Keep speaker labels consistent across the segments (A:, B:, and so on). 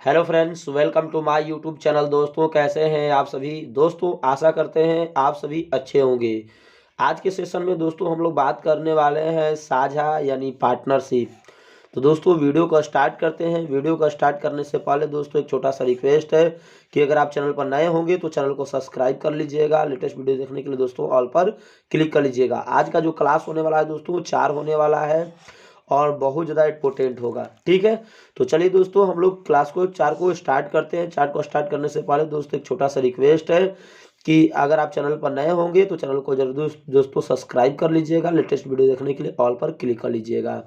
A: Hello friends, welcome to my YouTube channel. दोस्तों, कैसे हैं आप सभी? दोस्तों, आशा करते हैं आप सभी अच्छे होंगे। आज के सेशन में दोस्तों हम लोग बात करने वाले हैं साझा यानी पार्टनरशिप। तो दोस्तों, वीडियो को स्टार्ट करते हैं। वीडियो को स्टार्ट करने से पहले दोस्तों एक छोटा सा रिक्वेस्ट है कि अगर आप चैनल पर नए होंगे तो चैनल को सब्सक्राइब कर लीजिएगा। लेटेस्ट वीडियो देखने के लिए दोस्तों ऑल पर क्लिक कर लीजिएगा। आज का जो क्लास होने वाला है दोस्तों 4 होने वाला है और बहुत ज़्यादा इम्पोर्टेंट होगा। ठीक है, तो चलिए दोस्तों हम लोग क्लास को 4 को स्टार्ट करते हैं। 4 को स्टार्ट करने से पहले दोस्तों एक छोटा सा रिक्वेस्ट है कि अगर आप चैनल पर नए होंगे तो चैनल को जरूर दोस्तों सब्सक्राइब कर लीजिएगा। लेटेस्ट वीडियो देखने के लिए ऑल पर क्लिक कर लीजिएगा।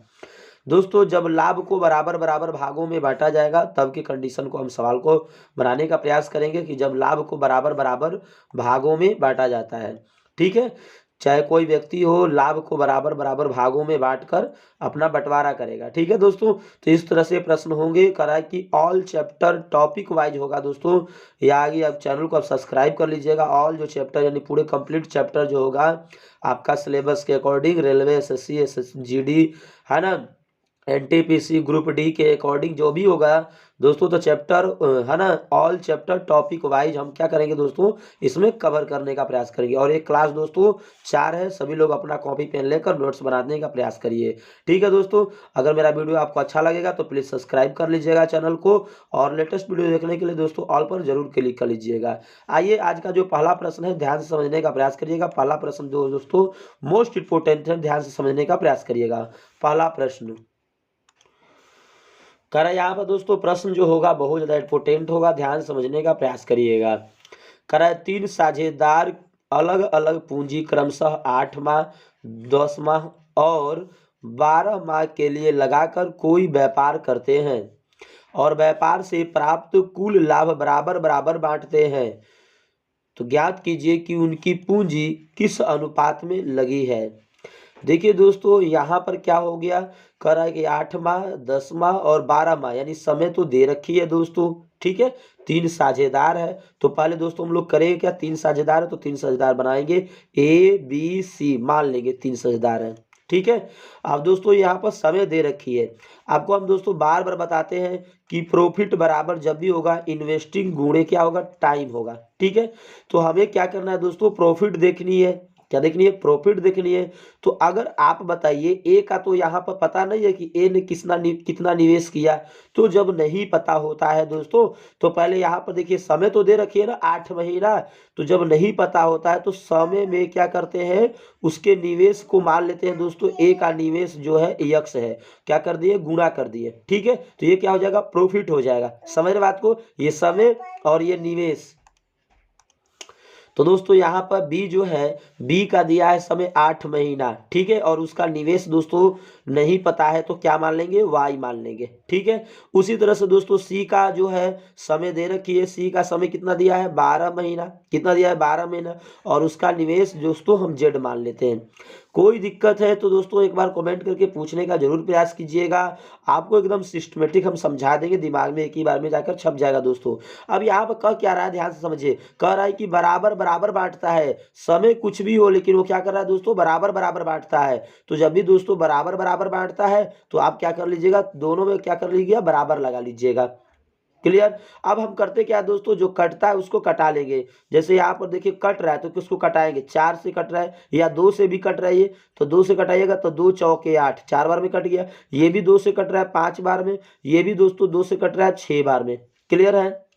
A: दोस्तों, जब लाभ को बराबर बराबर भागों में बांटा जाएगा तब की कंडीशन को हम सवाल को बनाने का प्रयास करेंगे कि जब लाभ को बराबर बराबर भागों में बांटा जाता है। ठीक है, चाहे कोई व्यक्ति हो, लाभ को बराबर बराबर भागों में बांटकर अपना बंटवारा करेगा। ठीक है दोस्तों, तो इस तरह से प्रश्न होंगे। करा कि ऑल चैप्टर टॉपिक वाइज होगा दोस्तों। या आगे आप चैनल को आप सब्सक्राइब कर लीजिएगा। ऑल जो चैप्टर यानी पूरे कंप्लीट चैप्टर जो होगा आपका सिलेबस के अकॉर्डिंग, रेलवे, एसएससी, जीडी, है ना, एनटीपीसी, ग्रुप डी के अकॉर्डिंग जो भी होगा दोस्तों, तो चैप्टर है ना, ऑल चैप्टर टॉपिक वाइज हम क्या करेंगे दोस्तों, इसमें कवर करने का प्रयास करेंगे। और एक क्लास दोस्तों 4 है, सभी लोग अपना कॉपी पेन लेकर नोट्स बनाने का प्रयास करिए। ठीक है दोस्तों, अगर मेरा वीडियो आपको अच्छा लगेगा तो प्लीज़ सब्सक्राइब कर लीजिएगा चैनल को, और लेटेस्ट वीडियो देखने के लिए दोस्तों ऑल पर जरूर क्लिक कर लीजिएगा। आइए, आज का जो पहला प्रश्न है ध्यान से समझने का प्रयास करिएगा। पहला प्रश्न जो दोस्तों मोस्ट इंपोर्टेंट है, ध्यान से समझने का प्रयास करिएगा। पहला प्रश्न कह रहा है यहाँ पर दोस्तों, प्रश्न जो होगा बहुत ज़्यादा इंपोर्टेंट होगा, ध्यान समझने का प्रयास करिएगा। कह रहा है 3 साझेदार अलग अलग पूंजी क्रमशः 8 माह, 10 माह और 12 माह के लिए लगाकर कोई व्यापार करते हैं और व्यापार से प्राप्त कुल लाभ बराबर बराबर बांटते हैं। तो ज्ञात कीजिए कि उनकी पूंजी किस अनुपात में लगी है। देखिए दोस्तों, यहाँ पर क्या हो गया, कह रहा है कि 8 माह, 10 माह और 12 माह, यानी समय तो दे रखी है दोस्तों। ठीक है, 3 साझेदार है। तो पहले दोस्तों हम लोग करेंगे क्या, 3 साझेदार है तो 3 साझेदार बनाएंगे, ए बी सी मान लेंगे 3 साझेदार है। ठीक है, अब दोस्तों यहाँ पर समय दे रखी है। आपको हम दोस्तों बार बार बताते हैं कि प्रॉफिट बराबर जब भी होगा इन्वेस्टिंग गुणे क्या होगा, टाइम होगा। ठीक है, तो हमें क्या करना है दोस्तों, प्रॉफिट देखनी है। क्या देखनी है, प्रॉफिट देखनी है। तो अगर आप बताइए, ए का तो यहाँ पर पता नहीं है कि ए ने कितना निवेश किया। तो जब नहीं पता होता है दोस्तों, तो पहले यहाँ पर देखिए समय तो दे रखिए ना 8 महीना। तो जब नहीं पता होता है तो समय में क्या करते हैं, उसके निवेश को मान लेते हैं दोस्तों। ए का निवेश जो है यक्स है, क्या कर दिए, गुणा कर दिए। ठीक है, तो ये क्या हो जाएगा, प्रॉफिट हो जाएगा। समझ रहे बात को, ये समय और ये निवेश। तो दोस्तों यहाँ पर बी जो है, बी का दिया है समय 8 महीना। ठीक है, और उसका निवेश दोस्तों नहीं पता है तो क्या मान लेंगे, वाई मान लेंगे। ठीक है, उसी तरह से दोस्तों सी का जो है समय दे रखी है। सी का समय कितना दिया है, 12 महीना। कितना दिया है, 12 महीना, और उसका निवेश दोस्तों हम जेड मान लेते हैं। कोई दिक्कत है तो दोस्तों एक बार कमेंट करके पूछने का जरूर प्रयास कीजिएगा। आपको एकदम सिस्टमेटिक हम समझा देंगे, दिमाग में एक ही बार में जाकर छप जाएगा दोस्तों। अब यहाँ पर कह क्या रहा है, ध्यान से समझिए। कह रहा है कि बराबर बराबर बांटता है, समय कुछ भी हो लेकिन वो क्या कर रहा है दोस्तों, बराबर बराबर बांटता है। तो जब भी दोस्तों बराबर बराबर बांटता है तो आप क्या कर लीजिएगा, दोनों में क्या कर लीजिएगा, बराबर लगा लीजिएगा। क्लियर। अब हम करते क्या है दोस्तों, जो कटता है उसको कटा लेंगे। जैसे यहाँ पर देखिए कट रहा है तो किसको कटाएंगे, 4 से कट रहा है या 2 से भी कट रहा है। ये तो 2 से कटाइएगा तो 2 चौके 8, 4 बार में कट गया। ये भी 2 से कट रहा है 5 बार में। ये भी दोस्तों 2 से कट रहा है 6 बार में। क्लियर है।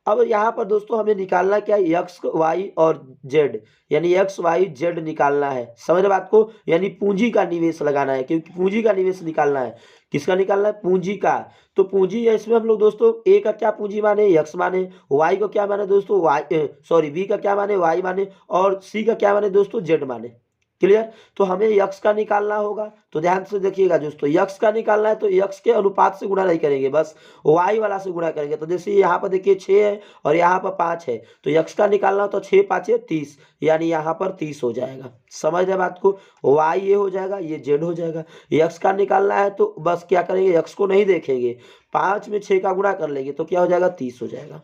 A: अब यहाँ पर दोस्तों हमें निकालना क्या है, एक्स वाई और जेड, यानी एक्स वाई जेड निकालना है। समझ रहे बात को, यानी पूंजी का निवेश लगाना है, क्योंकि पूंजी का निवेश निकालना है। किसका निकालना है, पूंजी का। तो पूंजी है, इसमें हम लोग दोस्तों ए का क्या पूंजी माने, एक्स माने, वाई को क्या माने दोस्तों, वाई सॉरी बी का क्या माने, वाई माने, और सी का क्या माने दोस्तों, जेड माने। क्लियर। तो हमें यक्स का निकालना होगा। तो ध्यान से देखिएगा दोस्तों, यक्स का निकालना है तो यक्स के अनुपात से गुणा नहीं करेंगे, बस वाई वाला से गुणा करेंगे। तो जैसे यहाँ पर देखिए 6 है और यहाँ पर 5 है, तो यक्स का निकालना हो तो 6 5 30, यानी यहाँ पर 30 हो जाएगा। समझ रहे बात को, वाई ये हो जाएगा, ये जेड हो जाएगा। यक्स का निकालना है तो बस क्या करेंगे, यक्स को नहीं देखेंगे, 5 में 6 का गुणा कर लेंगे तो क्या हो जाएगा, 30 हो जाएगा।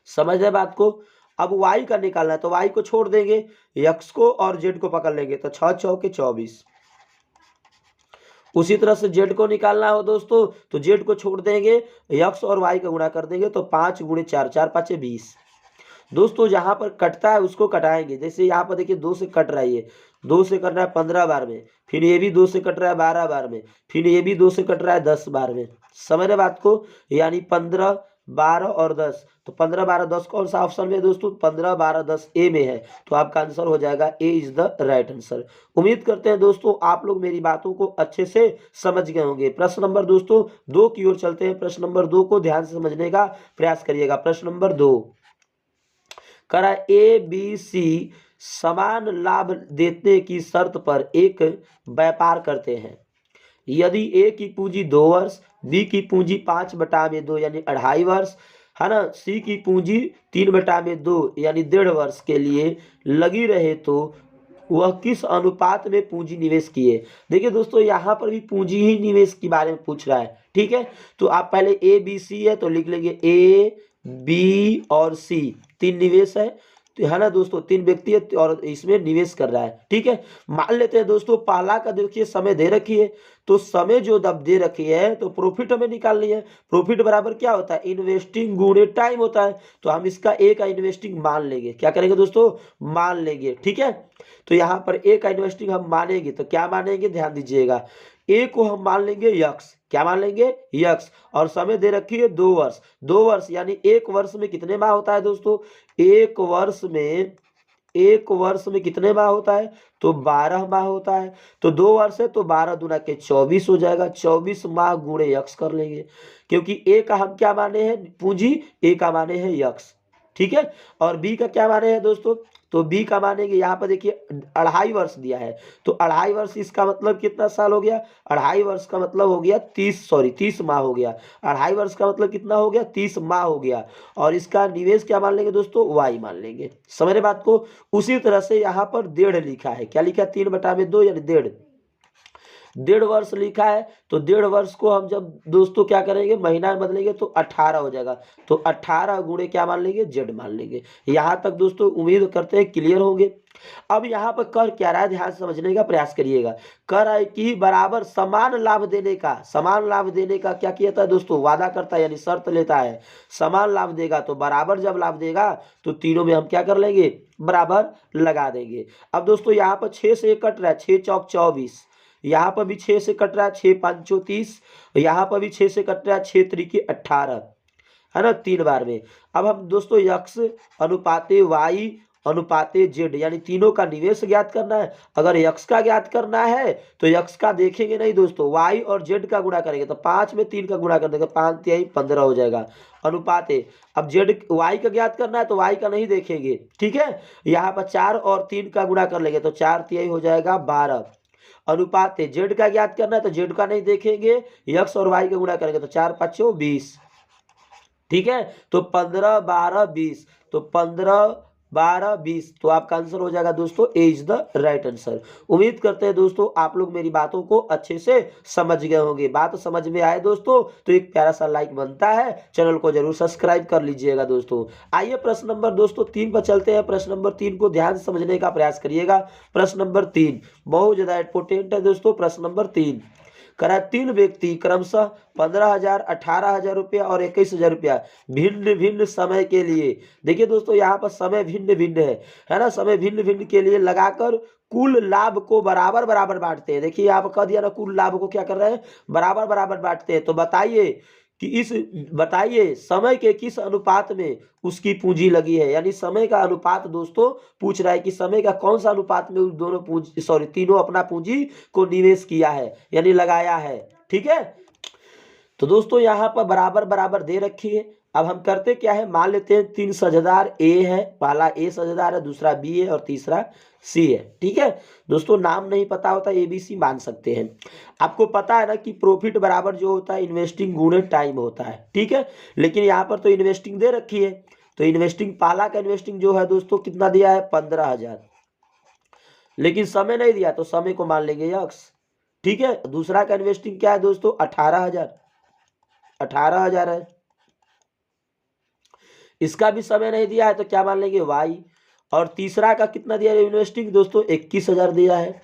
A: समझ रहे बात को। अब y का निकालना है तो y को छोड़ देंगे, x को और z को पकड़ लेंगे तो 6 चौके 24, उसी तरह से जेड को निकालना हो दोस्तों, तो जेड को छोड़ देंगे, एक्स और वाई का गुणा कर देंगे, तो 5 गुणे 4, 4 5 20। दोस्तों जहां पर कटता है उसको कटाएंगे, जैसे यहाँ पर देखिए 2 से कट रहा है, ये 2 से कट रहा है 15 बार में, फिर ये भी 2 से कट रहा है 12 बार में, फिर ये भी 2 से कट रहा है 10 बार में। समझ रहे बात को, यानी 15 12 और 10, तो 15 12 10 कौन सा ऑप्शन में है दोस्तों, 15 12 10 ए में है, तो आपका आंसर हो जाएगा ए इज द राइट आंसर। उम्मीद करते हैं दोस्तों आप लोग मेरी बातों को अच्छे से समझ गए होंगे। प्रश्न नंबर दोस्तों 2 की ओर चलते हैं। प्रश्न नंबर 2 को ध्यान से समझने का प्रयास करिएगा। प्रश्न नंबर 2 करा ए बी सी समान लाभ देने की शर्त पर एक व्यापार करते हैं। यदि ए की पूंजी 2 वर्ष, बी की पूंजी 5/2 यानी 2.5 वर्ष, है ना, सी की पूंजी 3/2 यानी 1.5 वर्ष के लिए लगी रहे, तो वह किस अनुपात में पूंजी निवेश किए। देखिए दोस्तों यहाँ पर भी पूंजी ही निवेश के बारे में पूछ रहा है, ठीक है। तो आप पहले ए बी सी है तो लिख लेंगे ए बी और सी, 3 निवेश है, तो है ना दोस्तों, 3 व्यक्ति है और इसमें निवेश कर रहा है, ठीक है। मान लेते हैं दोस्तों पहला का देखिए समय दे रखी है, तो समय जो दब दे रखी है तो प्रॉफिट हमें निकालनी है। प्रॉफिट बराबर क्या होता है, इन्वेस्टिंग गुणे टाइम होता है, तो हम इसका ए का इन्वेस्टिंग मान लेंगे। क्या करेंगे दोस्तों, मान लेंगे, ठीक है। तो यहाँ पर ए का इन्वेस्टिंग हम मानेंगे, तो क्या मानेंगे, ध्यान दीजिएगा, ए को हम मान लेंगे यक्स, क्या मान लेंगे, यक्स, और समय दे रखी है 2 वर्ष। 2 वर्ष यानी 1 वर्ष में कितने माह होता है दोस्तों, एक वर्ष में कितने माह होता है, तो 12 माह होता है। तो 2 वर्ष है तो 12 दूना के 24 हो जाएगा, 24 माह गुणे यक्स कर लेंगे, क्योंकि ए का हम क्या माने हैं, पूंजी, ए का माने हैं यक्स, ठीक है। और बी का क्या माने हैं दोस्तों, तो बी का मानेंगे, यहाँ पर देखिए 2.5 वर्ष दिया है, तो 2.5 वर्ष इसका मतलब कितना साल हो गया, 2.5 वर्ष का मतलब हो गया 30 माह हो गया। 2.5 वर्ष का मतलब कितना हो गया, 30 माह हो गया। और इसका निवेश क्या मान लेंगे दोस्तों, वाई मान लेंगे। समझ रहे बात को। उसी तरह से यहाँ पर 1.5 लिखा है, क्या लिखा है, 3/2 यानी 1.5, 1.5 वर्ष लिखा है, तो 1.5 वर्ष को हम जब दोस्तों क्या करेंगे, महीना में बदलेंगे तो 18 हो जाएगा, तो 18 गुणे क्या मान लेंगे, जेड मान लेंगे। यहाँ तक दोस्तों उम्मीद करते हैं क्लियर होंगे। अब यहाँ पर कर क्या रहा है, ध्यान से समझने का प्रयास करिएगा। कर है कि बराबर समान लाभ देने का, समान लाभ देने का क्या किया था दोस्तों, वादा करता है, यानी शर्त लेता है, समान लाभ देगा, तो बराबर जब लाभ देगा तो तीनों में हम क्या कर लेंगे, बराबर लगा देंगे। अब दोस्तों यहाँ पर 6 से कट रहा है, 6 चौक 24, यहाँ पर भी 6 से कट रहा है, 6 5 30, यहाँ पर भी 6 से कट रहा है, 6 3 18, है ना, 3 बार में। अब हम दोस्तों यक्स अनुपाते वाई अनुपाते जेड यानी तीनों का निवेश ज्ञात करना है। अगर यक्स का ज्ञात करना है तो यक्स का देखेंगे नहीं दोस्तों, वाई और जेड का गुणा करेंगे, तो 5 में 3 का गुणा कर देंगे, 5 3 15 हो जाएगा, अनुपाते। अब जेड वाई का ज्ञात करना है तो वाई का नहीं देखेंगे, ठीक है। यहाँ पर 4 और 3 का गुणा कर लेंगे, तो 4 3 हो जाएगा 12, अनुपात है। जेड का ज्ञात करना है तो जेड का नहीं देखेंगे, यक्स और वाई का गुणा करेंगे, तो 4 5 20, ठीक है। तो 15 12 20, तो 15 12 20, तो आपका आंसर हो जाएगा दोस्तों ए इज द राइट आंसर। उम्मीद करते हैं दोस्तों आप लोग मेरी बातों को अच्छे से समझ गए होंगे। बात समझ में आए दोस्तों तो एक प्यारा सा लाइक बनता है, चैनल को जरूर सब्सक्राइब कर लीजिएगा दोस्तों। आइए प्रश्न नंबर दोस्तों 3 पर चलते हैं। प्रश्न नंबर 3 को ध्यान से समझने का प्रयास करिएगा। प्रश्न नंबर 3 बहुत ज्यादा इंपोर्टेंट है दोस्तों। प्रश्न नंबर 3 करा 3 व्यक्ति क्रमशः 15,000, 18,000 रुपया और 21,000 रुपया भिन्न भिन्न समय के लिए, देखिए दोस्तों यहाँ पर समय भिन्न भिन्न है ना, समय भिन्न भिन्न के लिए लगाकर कुल लाभ को बराबर बराबर बांटते हैं। देखिए यहाँ पर कह दिया ना, कुल लाभ को क्या कर रहे हैं, बराबर बराबर बांटते हैं। तो बताइए समय के किस अनुपात में उसकी पूंजी लगी है, यानी समय का अनुपात दोस्तों पूछ रहा है कि समय का कौन सा अनुपात में उस तीनों अपना पूंजी को निवेश किया है, यानी लगाया है, ठीक है। तो दोस्तों यहाँ पर बराबर बराबर दे रखी है। अब हम करते क्या है, मान लेते हैं 3 साझेदार ए है, पहला ए साझेदार है, दूसरा बी है और तीसरा सी है, ठीक है। दोस्तों नाम नहीं पता होता ए बी सी मान सकते हैं। आपको पता है ना कि प्रॉफिट बराबर जो होता है इन्वेस्टिंग गुणे टाइम होता है, ठीक है। लेकिन यहाँ पर तो इन्वेस्टिंग दे रखी है, तो इन्वेस्टिंग पहला का इन्वेस्टिंग जो है दोस्तों कितना दिया है, 15,000, लेकिन समय नहीं दिया तो समय को मान लेंगे यक्स, ठीक है। दूसरा का इन्वेस्टिंग क्या है दोस्तों, 18,000 है, इसका भी समय नहीं दिया है तो क्या मान लेंगे वाई। और तीसरा का कितना दिया है इन्वेस्टिंग दोस्तों, 21,000 दिया है,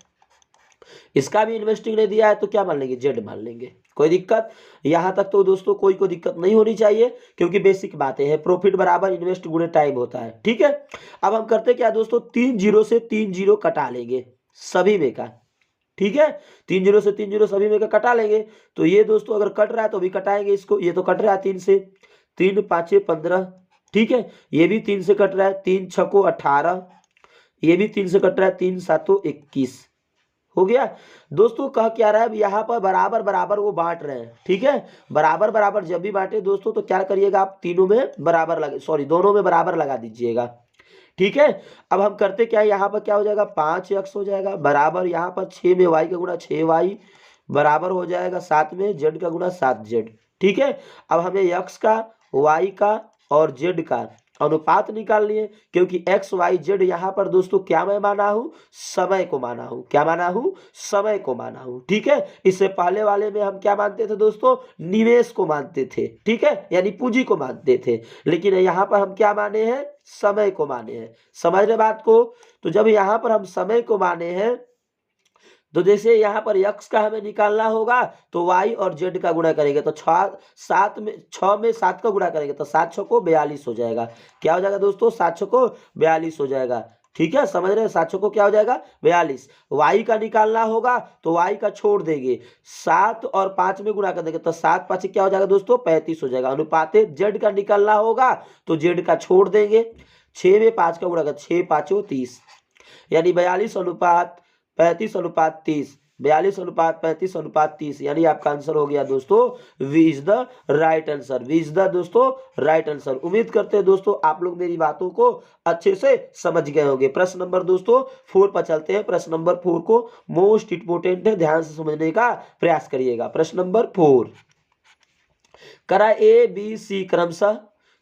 A: इसका भी इन्वेस्टिंग नहीं दिया है तो क्या मान लेंगे, जेड मान लेंगे। कोई दिक्कत यहाँ तक तो दोस्तों कोई दिक्कत नहीं होनी चाहिए, क्योंकि बेसिक बातें हैं। प्रॉफिट बराबर इन्वेस्ट गुणे टाइम होता है, ठीक है। अब हम करते क्या दोस्तों, 3 जीरो से 3 जीरो कटा लेंगे सभी में का, ठीक है। 3 जीरो से 3 जीरो सभी में का कटा लेंगे। तो ये दोस्तों अगर कट रहा है तो भी कटाएंगे इसको, ये तो कट रहा है 3 से, 3 पाँचे 15, ठीक है। ये भी 3 से कट रहा है, 3 छको 18, ये भी 3 से कट रहा है, 3 सातों 21, हो गया। दोस्तों कह क्या रहा है, अब यहाँ पर बराबर बराबर वो बांट रहे हैं, ठीक है। बराबर बराबर जब भी बांटे दोस्तों तो क्या करिएगा आप, तीनों में बराबर लगे, सॉरी दोनों में बराबर लगा दीजिएगा, ठीक है। अब हम करते क्या है, यहाँ पर क्या हो जाएगा, 5x हो जाएगा बराबर, यहाँ पर 6 में y का गुणा 6y बराबर हो जाएगा 7 में z का गुणा 7z, ठीक है। अब हमें x का, y का और z का अनुपात निकाल लिए, क्योंकि x y z यहाँ पर दोस्तों क्या मैं माना हूं, समय को माना हूं। क्या माना हूं, समय को माना हूं, ठीक है। इससे पहले वाले में हम क्या मानते थे दोस्तों, निवेश को मानते थे, ठीक है, यानी पूंजी को मानते थे। लेकिन यहाँ पर हम क्या माने हैं, समय को माने हैं। समझ रहे बात को। तो जब यहाँ पर हम समय को माने हैं तो जैसे यहाँ पर x का हमें निकालना होगा तो y और z का गुणा करेंगे तो 6 में 7 का गुणा करेंगे तो 7 छको 42 हो जाएगा। क्या हो जाएगा दोस्तों, 7 छको 42 हो जाएगा, ठीक है। समझ रहे हैं, 7 छको क्या हो जाएगा 42। y का निकालना होगा तो y का छोड़ देंगे, 7 और 5 में गुणा कर देंगे तो 7 5 क्या हो जाएगा दोस्तों 35 हो जाएगा। अनुपाते z का निकालना होगा तो z का छोड़ देंगे, 6 में 5 का गुणा कर 6 पाँचों 30, यानी 42 अनुपात 35 अनुपात 30, 42 अनुपात 35 अनुपात 30, यानी आपका आंसर हो गया दोस्तों V is the right answer. V is the दोस्तों राइट आंसर। उम्मीद करते हैं दोस्तों आप लोग मेरी बातों को अच्छे से समझ गए होंगे। प्रश्न नंबर दोस्तों 4 पर चलते हैं। प्रश्न नंबर 4 को मोस्ट इंपोर्टेंट है, ध्यान से समझने का प्रयास करिएगा। प्रश्न नंबर 4, करा ए बी सी क्रमशः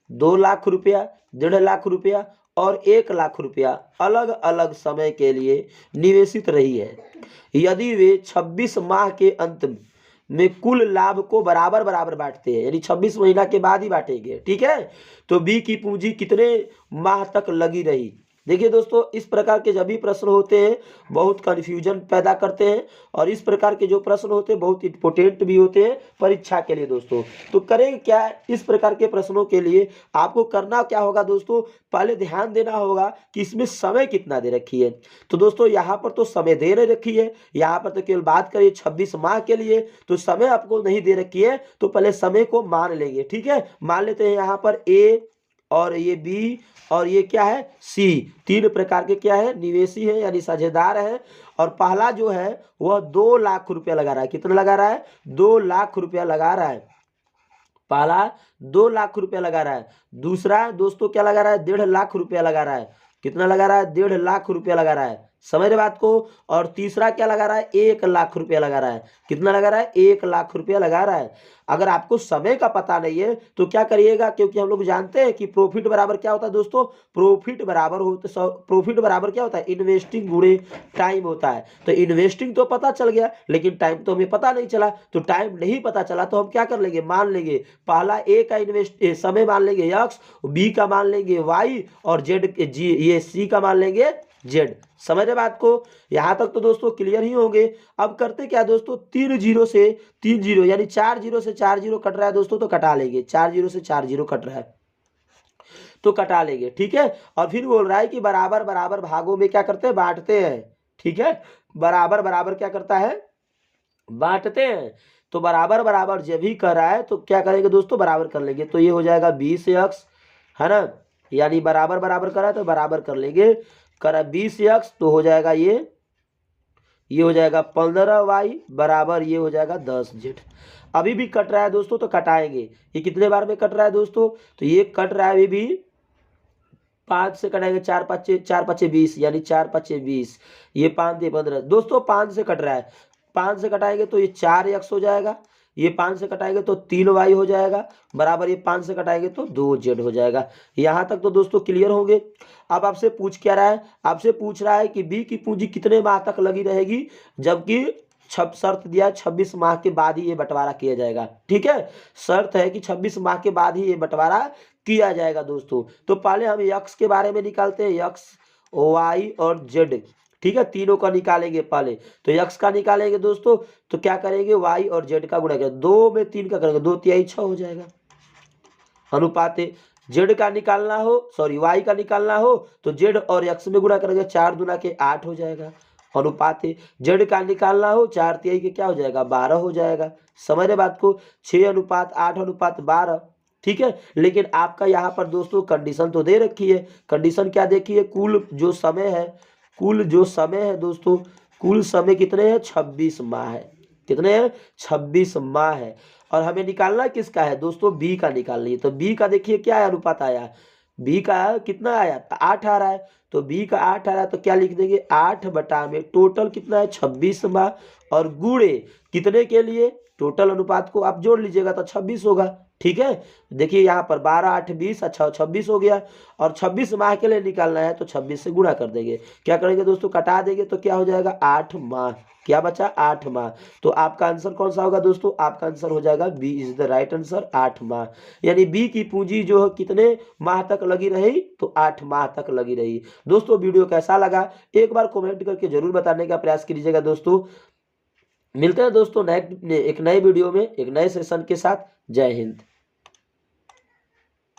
A: 2 लाख रुपया, 1.5 लाख रुपया और 1 लाख रुपया अलग अलग समय के लिए निवेशित रही है। यदि वे 26 माह के अंत में कुल लाभ को बराबर बराबर बांटते हैं, यानी 26 महीना के बाद ही बांटेंगे, ठीक है। तो बी की पूंजी कितने माह तक लगी रही। देखिए दोस्तों इस प्रकार के जब भी प्रश्न होते हैं बहुत कंफ्यूजन पैदा करते हैं, और इस प्रकार के जो प्रश्न होते हैं बहुत इंपोर्टेंट भी होते हैं परीक्षा के लिए दोस्तों। तो करें क्या, इस प्रकार के प्रश्नों के लिए आपको करना क्या होगा दोस्तों, पहले ध्यान देना होगा कि इसमें समय कितना दे रखी है। तो दोस्तों यहाँ पर तो समय दे नहीं रखी है, यहाँ पर तो केवल बात करिए 26 माह के लिए, तो समय आपको नहीं दे रखी है। तो पहले समय को मान लेंगे, ठीक है। मान लेते हैं यहाँ पर ए और ये बी और ये क्या है सी, 3 प्रकार के क्या है निवेशी है यानी साझेदार है। और पहला जो है वह 2 लाख रुपया लगा रहा है। कितना लगा रहा है, 2 लाख रुपया लगा रहा है। पहला 2 लाख रुपया लगा रहा है। दूसरा दोस्तों क्या लगा रहा है, 1.5 लाख रुपया लगा रहा है। कितना लगा रहा है, 1.5 लाख रुपया लगा रहा है। समझ रहे बात को। और तीसरा क्या लगा रहा है, 1 लाख रुपया लगा रहा है। कितना लगा रहा है, 1 लाख रुपया लगा रहा है। अगर आपको समय का पता नहीं है तो क्या करिएगा, क्योंकि हम लोग जानते हैं कि प्रॉफिट बराबर क्या होता है दोस्तों, प्रॉफिट बराबर क्या होता है, इन्वेस्टिंग गुणे टाइम होता है। तो इन्वेस्टिंग तो पता चल गया लेकिन टाइम तो हमें पता नहीं चला। तो टाइम नहीं पता चला तो हम क्या कर लेंगे, मान लेंगे पहला ए का समय मान लेंगे x, बी का मान लेंगे y और जेड ये सी का मान लेंगे जेड। समझ रहे बात को। यहां तक तो दोस्तों क्लियर ही होंगे। अब करते क्या दोस्तों, 3 जीरो से 3 जीरो यानी 4 जीरो से 4 जीरो कट रहा है दोस्तों तो कटा लेंगे। 4 जीरो से 4 जीरो कट रहा है तो कटा लेंगे, ठीक है। और फिर बोल रहा है कि बराबर बराबर भागों में क्या करते हैं, बांटते हैं, ठीक है। बराबर बराबर क्या करता है, बांटते हैं। तो बराबर बराबर जब भी कर रहा है तो क्या करेंगे दोस्तों, बराबर कर लेंगे। तो ये हो जाएगा 20x, है ना, यानी बराबर बराबर कर रहा है तो बराबर कर लेंगे। करा 20x तो हो जाएगा ये हो जाएगा 15y बराबर ये हो जाएगा 10z। अभी भी कट रहा है दोस्तों तो कटाएंगे। ये कितने बार में कट रहा है दोस्तों, तो ये कट रहा है अभी भी 5 से कटाएंगे, 4 5 20 यानी 4 5 20, ये 5 दे 15 दोस्तों 5 से कट रहा है। 5 से कटाएंगे तो ये 4x हो जाएगा, ये 5 से कटाएंगे तो 3y हो जाएगा बराबर, ये 5 से कटाएंगे तो 2z हो जाएगा। यहाँ तक तो दोस्तों क्लियर होंगे। अब आपसे पूछ क्या रहा है, आपसे पूछ रहा है कि बी की पूंजी कितने माह तक लगी रहेगी, जबकि शर्त दिया 26 माह के बाद ही ये बंटवारा किया जाएगा, ठीक है। शर्त है कि 26 माह के बाद ही ये बंटवारा किया जाएगा दोस्तों। तो पहले हम x के बारे में निकालते हैं, x y और z, ठीक है, तीनों का निकालेंगे पहले। तो x का निकालेंगे दोस्तों, तो क्या करेंगे, y और z का गुणा करेंगे, 2 में 3 का करेंगे, 2 तिहाई 6 हो जाएगा। अनुपात z का निकालना हो, सॉरी y का निकालना हो तो z और x में गुणा करेंगे, 4 दूना के 8 हो जाएगा। अनुपात z का निकालना हो 4 तिहाई के क्या हो जाएगा, 12 हो जाएगा। समझ रहे बात को, 6:8:12, ठीक है। लेकिन आपका यहाँ पर दोस्तों कंडीशन तो दे रखी है। कंडीशन क्या देखिए, कुल जो समय है दोस्तों, कुल समय कितने हैं, 26 माह है। कितने हैं, 26 माह है। और हमें निकालना किसका है दोस्तों, बी का निकालनी है। तो बी का देखिए क्या है, अनुपात आया, बी का कितना आया, 8 आ रहा है। तो बी का 8 आ रहा है तो क्या लिख देंगे, 8 बटा में टोटल कितना है, 26 माह, और गुणे कितने के लिए, टोटल अनुपात को आप जोड़ लीजिएगा तो 26 होगा। ठीक है, देखिए यहाँ पर 12 8 20, अच्छा 26 हो गया। और 26 माह के लिए निकालना है तो 26 से गुणा कर देंगे। क्या करेंगे दोस्तों, कटा देंगे तो क्या हो जाएगा, 8 माह। क्या बचा, 8 माह। तो आपका आंसर कौन सा होगा दोस्तों, आपका आंसर हो जाएगा B is the right answer, 8 माह। यानी बी की पूंजी जो है कितने माह तक लगी रही, तो 8 माह तक लगी रही। दोस्तों वीडियो कैसा लगा एक बार कमेंट करके जरूर बताने का प्रयास कीजिएगा दोस्तों। मिलते हैं दोस्तों एक नए वीडियो में एक नए सेशन के साथ। जय हिंद।